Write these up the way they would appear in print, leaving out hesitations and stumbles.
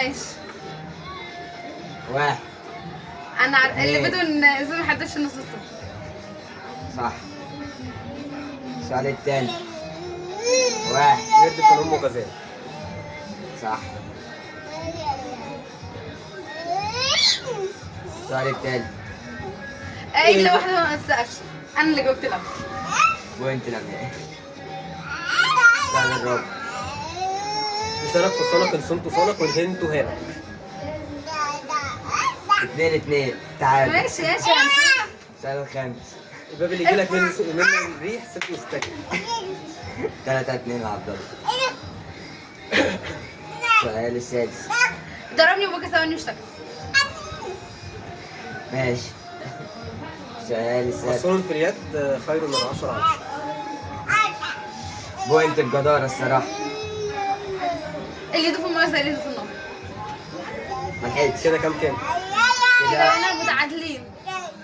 ماشي. واحد. انا اللي بدون اذا ما حدش نص الطب. صح. السؤال التاني. واحد. ند كان امه غزال. صح. السؤال التاني. ايه اللي واحده ما تسالش. انا اللي جاوبت لك. بوينت لمياء. السؤال الرابع. لسانك فصانك لسانك صانك والهند هانك. 2-2 تعال. ماشي ماشي. السؤال الخامس. الباب اللي يجيلك منه الريح ست مستكن. 3-2 لعبد الله. السؤال السادس. ضربني وبكى ثواني واشتكى. ماشي. السؤال السادس. عصفور في اليد خير من 10 على 10. بوينت الجدارة الصراحة. اللي يدوب في الميه زي اللي يدوب في النار. ما لحقتش. كده كام؟ كده كده. انا متعادلين.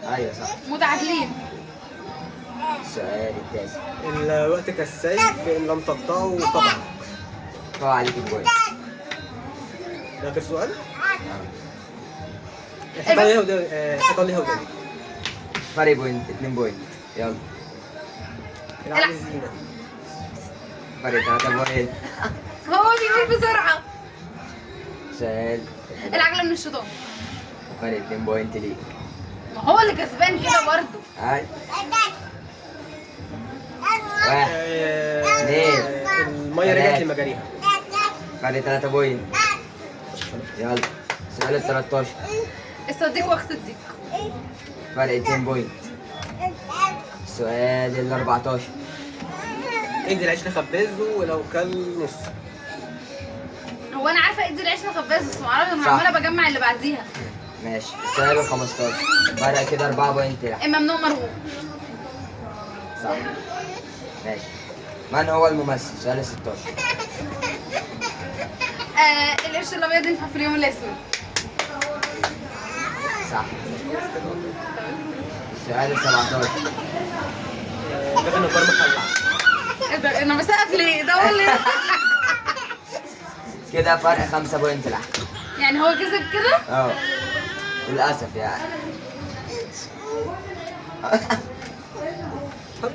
ايوه صح. متعادلين. السؤال التاسع. الوقت كالسيف ان لم تقطعه طبعا. طبعا عليك البوينت. ده اخر سؤال؟ حيطان ليها وداني. حيطان ليها وداني. فرق بوينت 2 بوينت. يلا. العقل الزينة. فرق 3 بوينت. هو بيقول بسرعه. سؤال. العجله من الشيطان. فرق 2 بوينت ليك. ما هو اللي كسبان كده برضه. هاي. واحد. اثنين. المية رجعت لمجاريها. فرق 3 بوينت. يلا. السؤال ال 13. الصديق وقت الضيق. فرق 2 بوينت. السؤال ال 14. ادي العيش لخبازه ولو كان نص. هو انا عارفه ادي العيش لخباز بس معرفش انا صح. عماله بجمع اللي بعديها. ماشي. السؤال ال 15. فرق كده 4 بوينت لك. ممنوع مرغوب. صح. ماشي. من هو الممثل؟ السؤال ال 16. القرش الابيض ينفع في اليوم الاسود. صح. السؤال ال 17. باب النجار مخلع. ايه ده انا بسقف ليه؟ ده هو اللي كده فرق 5 بوينت لك. يعني هو كسب كده؟ اه للأسف يعني. حط